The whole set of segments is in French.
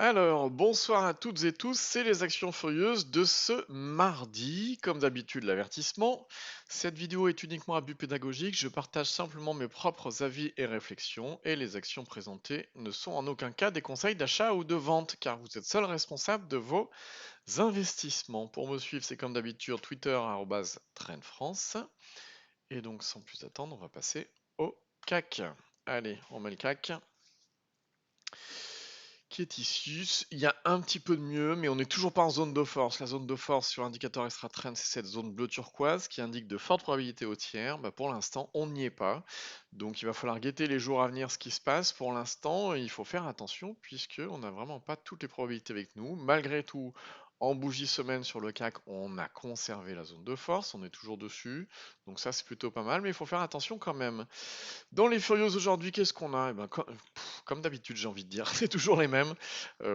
Alors, bonsoir à toutes et tous, c'est les Actions Furieuses de ce mardi. Comme d'habitude, l'avertissement. Cette vidéo est uniquement à but pédagogique, je partage simplement mes propres avis et réflexions, et les actions présentées ne sont en aucun cas des conseils d'achat ou de vente, car vous êtes seul responsable de vos investissements. Pour me suivre, c'est comme d'habitude Twitter, @trendfrance. Et donc, sans plus attendre, on va passer au CAC. Allez, on met le CAC qui est ici. Il y a un petit peu de mieux, mais on n'est toujours pas en zone de force. La zone de force sur l'indicateur extra trend, c'est cette zone bleu turquoise qui indique de fortes probabilités haussières. Bah, pour l'instant, on n'y est pas. Donc il va falloir guetter les jours à venir ce qui se passe. Pour l'instant, il faut faire attention puisque on n'a vraiment pas toutes les probabilités avec nous. Malgré tout, en bougie semaine sur le CAC, on a conservé la zone de force, on est toujours dessus. Donc ça, c'est plutôt pas mal, mais il faut faire attention quand même. Dans les Furieuses aujourd'hui, qu'est-ce qu'on a? Eh ben, comme d'habitude, j'ai envie de dire, c'est toujours les mêmes.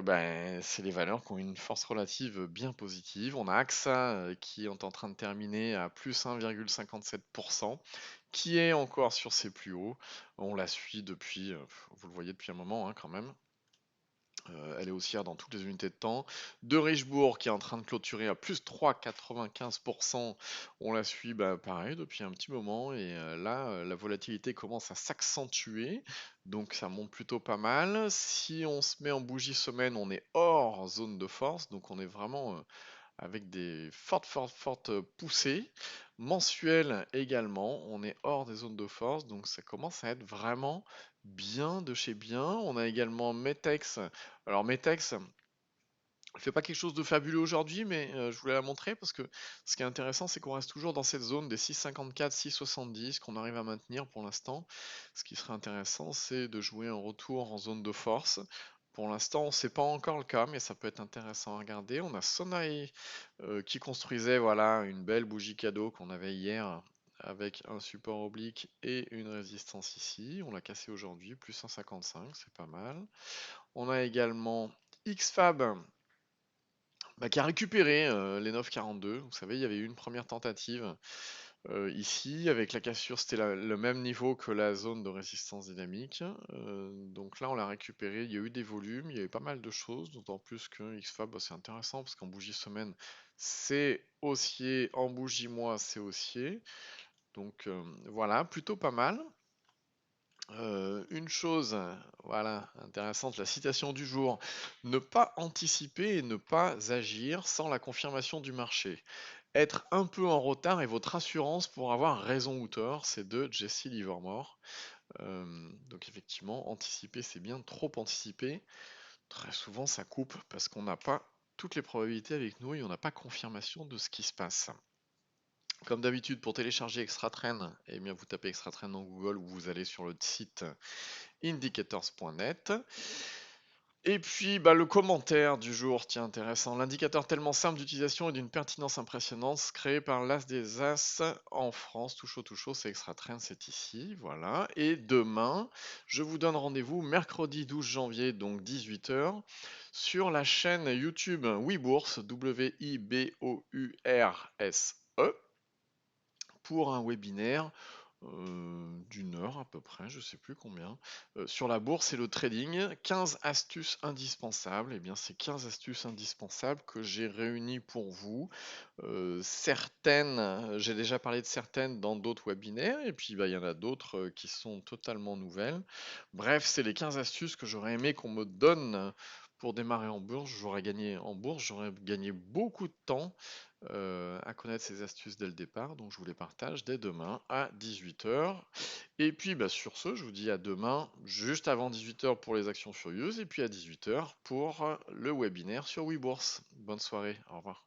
Ben, c'est les valeurs qui ont une force relative bien positive. On a AXA qui est en train de terminer à plus 1,57%, qui est encore sur ses plus hauts. On la suit depuis, vous le voyez depuis un moment hein, quand même. Elle est haussière dans toutes les unités de temps. De Richebourg qui est en train de clôturer à plus 3,95%. On la suit pareil depuis un petit moment et là la volatilité commence à s'accentuer. Donc ça monte plutôt pas mal. Si on se met en bougie semaine, on est hors zone de force. Donc on est vraiment avec des fortes poussées. Mensuelles également, on est hors des zones de force, donc ça commence à être vraiment bien de chez bien. On a également Metex. Alors Metex, elle fait pas quelque chose de fabuleux aujourd'hui, mais je voulais la montrer parce que ce qui est intéressant, c'est qu'on reste toujours dans cette zone des 6,54, 6,70 qu'on arrive à maintenir pour l'instant. Ce qui serait intéressant, c'est de jouer un retour en zone de force. Pour l'instant, c'est pas encore le cas, mais ça peut être intéressant à regarder. On a Sonai qui construisait voilà une belle bougie cadeau qu'on avait hier avec un support oblique et une résistance ici. On l'a cassé aujourd'hui, plus 1,55, c'est pas mal. On a également XFAB qui a récupéré les 9,42. Vous savez, il y avait eu une première tentative ici, avec la cassure, c'était le même niveau que la zone de résistance dynamique. Donc là, on l'a récupéré. Il y a eu des volumes, il y avait pas mal de choses, d'autant plus que XFAB, c'est intéressant parce qu'en bougie semaine, c'est haussier, en bougie mois, c'est haussier. Donc voilà, plutôt pas mal. Une chose, voilà, intéressante, la citation du jour. Ne pas anticiper et ne pas agir sans la confirmation du marché. Être un peu en retard est votre assurance pour avoir raison ou tort. C'est de Jesse Livermore. Donc effectivement, anticiper, c'est bien. Trop anticiper, très souvent, ça coupe parce qu'on n'a pas toutes les probabilités avec nous et on n'a pas confirmation de ce qui se passe. Comme d'habitude, pour télécharger ExtraTrend, eh bien, vous tapez ExtraTrend dans Google ou vous allez sur le site indicators.net. Et puis le commentaire du jour, tiens intéressant. L'indicateur tellement simple d'utilisation et d'une pertinence impressionnante, créé par l'As des As en France. Tout chaud, c'est ExtraTrend, c'est ici, voilà. Et demain, je vous donne rendez-vous mercredi 12 janvier, donc 18h, sur la chaîne YouTube Wibourse, Wibourse, pour un webinaire d'une heure à peu près, je sais plus combien, sur la bourse et le trading. 15 astuces indispensables. Et bien, c'est 15 astuces indispensables que j'ai réunies pour vous. Certaines, j'ai déjà parlé de certaines dans d'autres webinaires, et puis il y en a d'autres qui sont totalement nouvelles. Bref, c'est les 15 astuces que j'aurais aimé qu'on me donne pour démarrer en bourse. J'aurais gagné beaucoup de temps à connaître ces astuces dès le départ. Donc je vous les partage dès demain à 18h. Et puis sur ce, je vous dis à demain, juste avant 18h pour les actions furieuses, et puis à 18h pour le webinaire sur WeBourse. Bonne soirée, au revoir.